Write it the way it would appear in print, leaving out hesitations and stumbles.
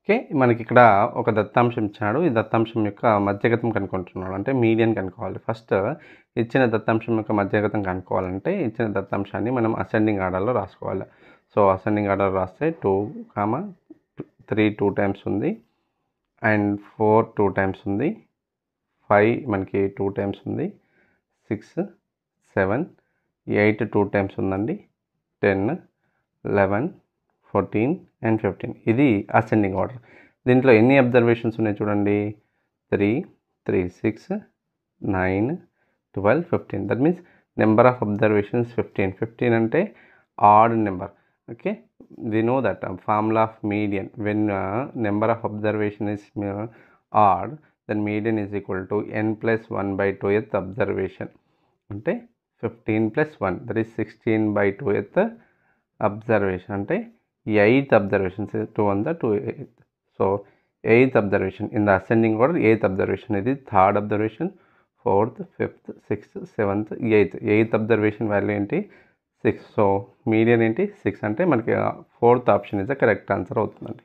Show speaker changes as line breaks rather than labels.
Okay. మనకిక్కడ ఒక దత్తాంశం ఇచ్చాడు. ఈ దత్తాంశం యొక్క మధ్యగతం కనుక్కుంటున్నాడు. అంటే మీడియన్ కనుక్కోవాలి. ఫస్ట్ ఇచ్చిన దత్తాంశం యొక్క మధ్యగతం కనుక్కోవాలంటే ఇచ్చిన దత్తాంశాన్ని మనం అసెండింగ్ ఆర్డర్‌లో రాసుకోవాలి. సో, అసెండింగ్ ఆర్డర్ రాస్తే 2, 3 2 టైమ్స్ ఉంది. అండ్ 4 2 టైమ్స్ ఉంది. 5 మనకి 2 టైమ్స్ ఉంది. 6, 7, 8 2 టైమ్స్ ఉందండి. 10, 11, 14 అండ్ 15. ఇది అసెండింగ్ ఆర్డర్. దీంట్లో ఎన్ని అబ్జర్వేషన్స్ ఉన్నాయి చూడండి. 3, 3, 6, 9, 12, 15. That means number of observations 15. 15 అంటే odd number. Okay. We know that formula of median when number of observation is odd then median is equal to n+1/2th observation. అంటే 15 + 1 that is 16/2th observation. అంటే 8th observation. 2 on the 2 8th. So 8th observation in the ascending order. 8th observation is the 3rd observation, 4th, 5th, 6th, 7th, 8th. 8th observation value ఏంటి 6. So median ఏంటి 6 అంటే మనకి 4th option is the correct answer అవుతుందండి.